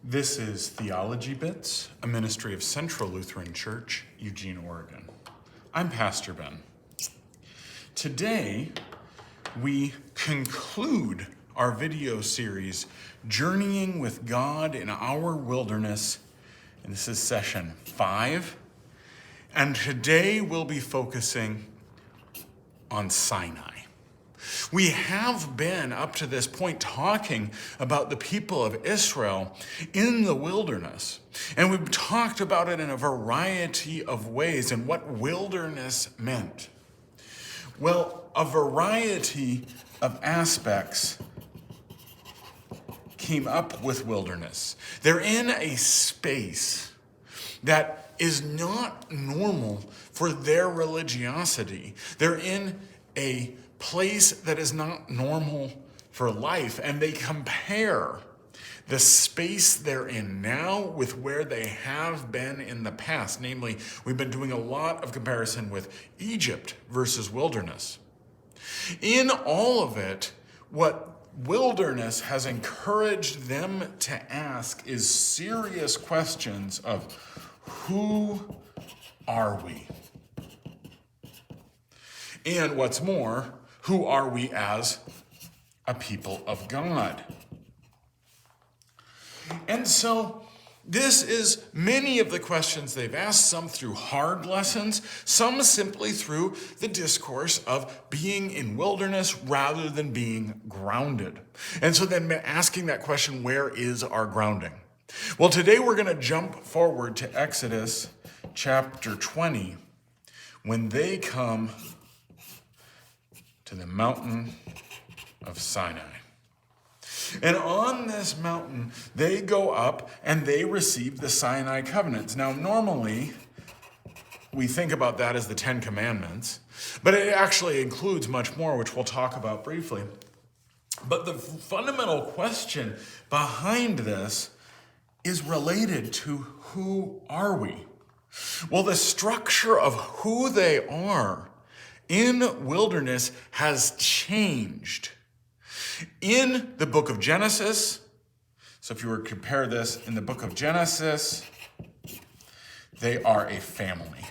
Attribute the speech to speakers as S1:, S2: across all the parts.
S1: This is Theology Bits, a ministry of Central Lutheran Church, Eugene, Oregon. I'm Pastor Ben. Today, we conclude our video series, Journeying with God in Our Wilderness, and this is session 5. And today we'll be focusing on Sinai. We have been, up to this point, talking about the people of Israel in the wilderness. And we've talked about it in a variety of ways and what wilderness meant. Well, a variety of aspects came up with wilderness. They're in a space that is not normal for their religiosity. They're in a place that is not normal for life, and they compare the space they're in now with where they have been in the past. Namely, we've been doing a lot of comparison with Egypt versus wilderness. In all of it, what wilderness has encouraged them to ask is serious questions of who are we? And what's more, who are we as a people of God? And so this is many of the questions they've asked, some through hard lessons, some simply through the discourse of being in wilderness rather than being grounded. And so then asking that question, where is our grounding? Well, today we're going to jump forward to Exodus chapter 20 when they come to the mountain of Sinai. And on this mountain, they go up and they receive the Sinai Covenant. Now, normally, we think about that as the Ten Commandments, but it actually includes much more, which we'll talk about briefly. But the fundamental question behind this is related to who are we? Well, the structure of who they are in wilderness has changed. In the book of Genesis, so if you were to compare this in the book of Genesis, they are a family.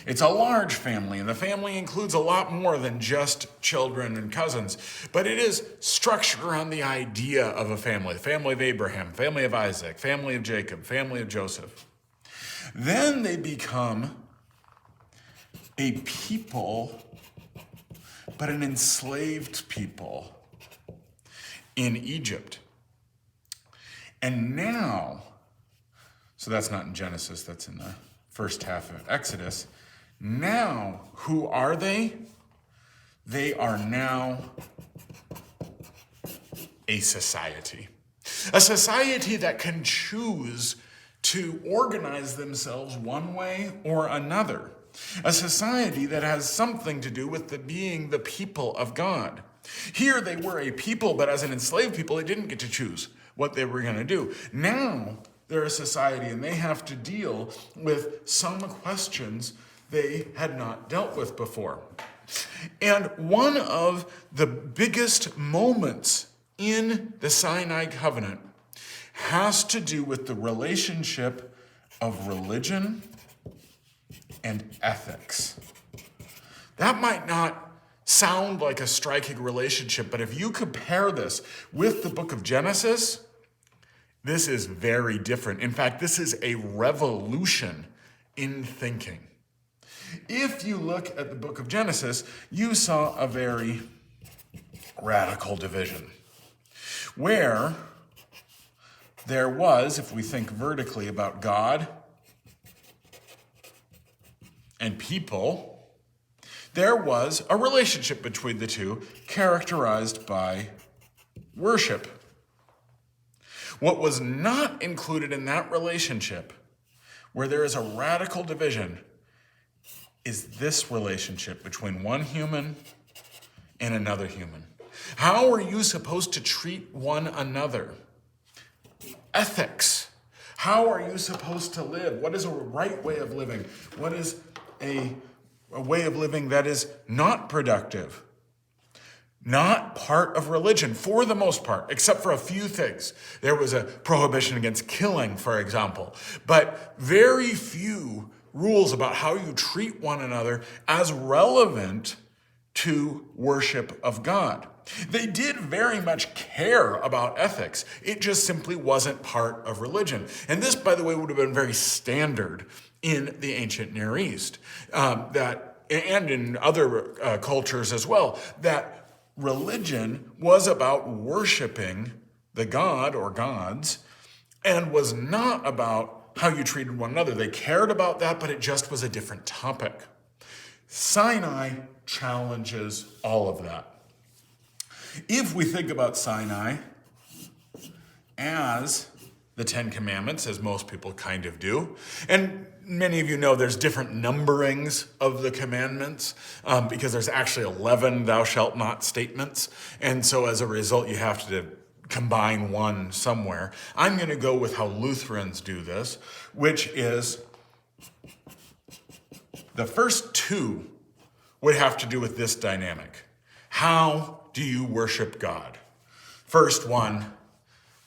S1: It's a large family, and the family includes a lot more than just children and cousins, but it is structured around the idea of a family. The family of Abraham, family of Isaac, family of Jacob, family of Joseph. Then they become a people, but an enslaved people in Egypt. And now, so that's not in Genesis, that's in the first half of Exodus. Now, who are they? They are now a society. A society that can choose to organize themselves one way or another. A society that has something to do with being the people of God. Here they were a people, but as an enslaved people, they didn't get to choose what they were going to do. Now they're a society and they have to deal with some questions they had not dealt with before. And one of the biggest moments in the Sinai Covenant has to do with the relationship of religion and ethics. That might not sound like a striking relationship, but if you compare this with the book of Genesis, this is very different. In fact, this is a revolution in thinking. If you look at the book of Genesis, you saw a very radical division where there was, if we think vertically about God and people, there was a relationship between the two characterized by worship. What was not included in that relationship, where there is a radical division, is this relationship between one human and another human. How are you supposed to treat one another? Ethics. How are you supposed to live? What is a right way of living? What is a way of living that is not productive? not part of religion for the most part, except for a few things. There was a prohibition against killing, for example, but very few rules about how you treat one another as relevant to worship of God. They did very much care about ethics. It just simply wasn't part of religion. And this, by the way, would have been very standard in the ancient Near East, and in other cultures as well, that religion was about worshiping the god or gods and was not about how you treated one another. They cared about that, but it just was a different topic. Sinai challenges all of that. If we think about Sinai as the Ten Commandments, as most people kind of do, and many of you know there's different numberings of the commandments because there's actually 11 thou shalt not statements. And so as a result, you have to combine one somewhere. I'm going to go with how Lutherans do this, which is the first two would have to do with this dynamic. How do you worship God? First one,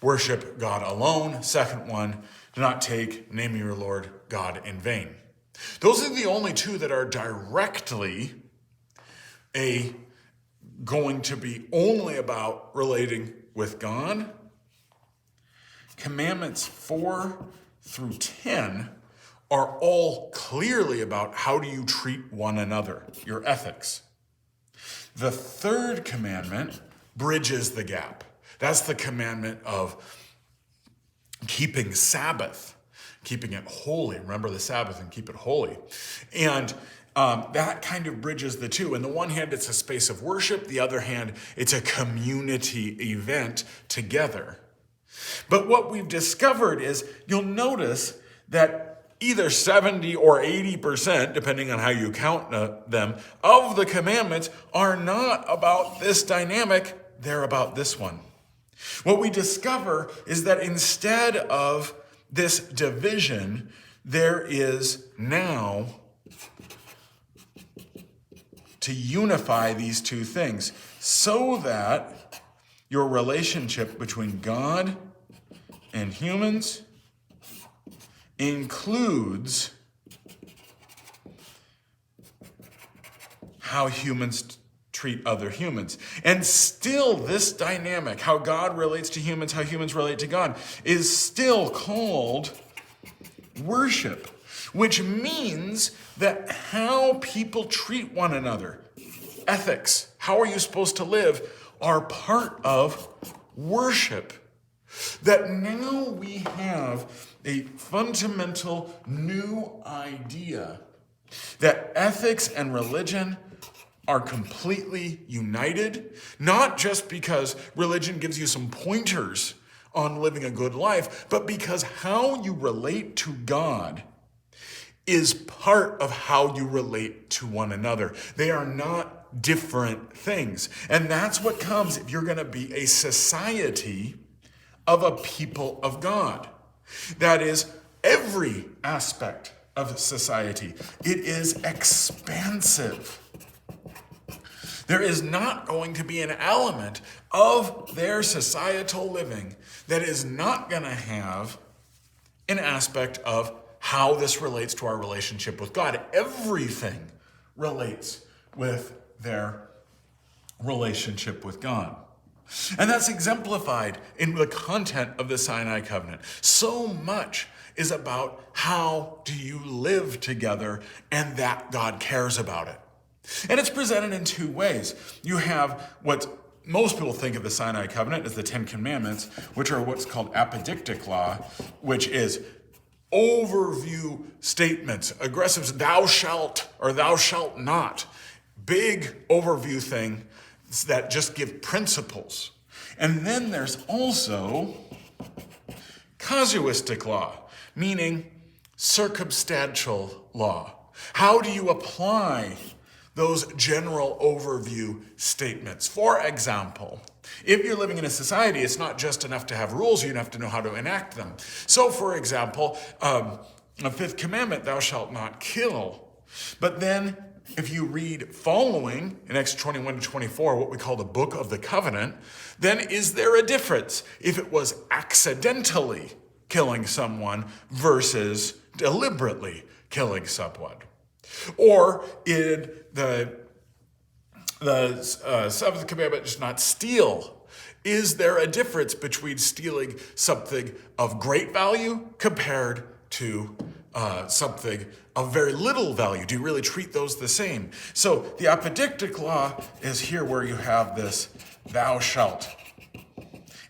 S1: worship God alone. Second one, do not take the name of your Lord God in vain. Those are the only two that are directly going to be only about relating with God. Commandments 4 through 10 are all clearly about how do you treat one another, your ethics. The third commandment bridges the gap. That's the commandment of keeping Sabbath, keeping it holy. Remember the Sabbath and keep it holy. And that kind of bridges the two. On the one hand, it's a space of worship. The other hand, it's a community event together. But what we've discovered is you'll notice that either 70 or 80%, depending on how you count them, of the commandments are not about this dynamic. They're about this one. What we discover is that instead of this division, there is now to unify these two things so that your relationship between God and humans includes how humans treat other humans. And still this dynamic, how God relates to humans, how humans relate to God, is still called worship, which means that how people treat one another, ethics, how are you supposed to live, are part of worship. That now we have a fundamental new idea that ethics and religion are completely united, not just because religion gives you some pointers on living a good life, but because how you relate to God is part of how you relate to one another. They are not different things. And that's what comes if you're going to be a society of a people of God. That is every aspect of society. It is expansive. There is not going to be an element of their societal living that is not going to have an aspect of how this relates to our relationship with God. Everything relates with their relationship with God. And that's exemplified in the content of the Sinai Covenant. So much is about how do you live together and that God cares about it. And it's presented in two ways. You have what most people think of the Sinai Covenant as the Ten Commandments, which are what's called apodictic law, which is overview statements, aggressive, thou shalt or thou shalt not. Big overview thing that just give principles. And then there's also casuistic law, meaning circumstantial law. How do you apply those general overview statements? For example, if you're living in a society, it's not just enough to have rules, you have to know how to enact them. So for example, a fifth commandment, thou shalt not kill. But then if you read following in Exodus 21 to 24, what we call the Book of the Covenant, then is there a difference if it was accidentally killing someone versus deliberately killing someone? Or in the seventh commandment, just not steal, is there a difference between stealing something of great value compared to something of very little value? Do you really treat those the same? So the apodictic law is here where you have this thou shalt,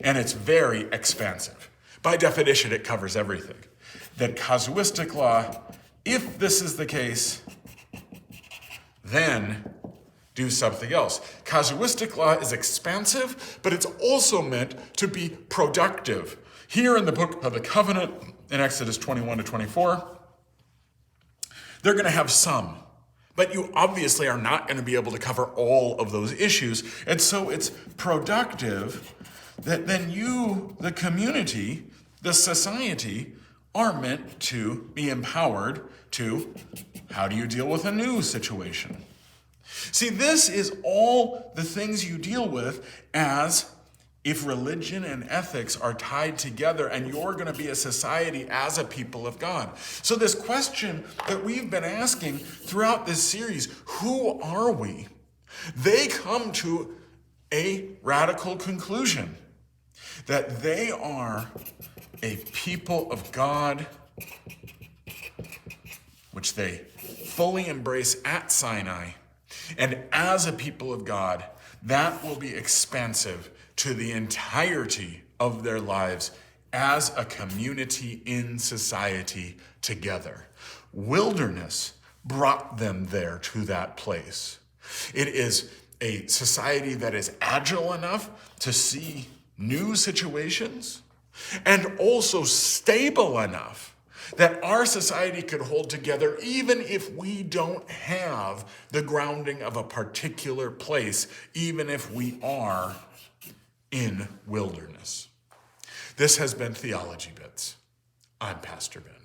S1: and it's very expansive. By definition, it covers everything. The casuistic law, if this is the case, then do something else. Casuistic law is expansive, but it's also meant to be productive. Here in the Book of the Covenant, in Exodus 21 to 24, they're going to have some, but you obviously are not going to be able to cover all of those issues. And so it's productive that then you, the community, the society, are meant to be empowered to, how do you deal with a new situation? See, this is all the things you deal with as if religion and ethics are tied together and you're going to be a society as a people of God. So this question that we've been asking throughout this series, who are we? They come to a radical conclusion that they are a people of God, which they fully embrace at Sinai. And as a people of God, that will be expansive to the entirety of their lives as a community in society together. Wilderness brought them there to that place. It is a society that is agile enough to see new situations and also stable enough that our society could hold together even if we don't have the grounding of a particular place, even if we are in wilderness. This has been Theology Bits. I'm Pastor Ben.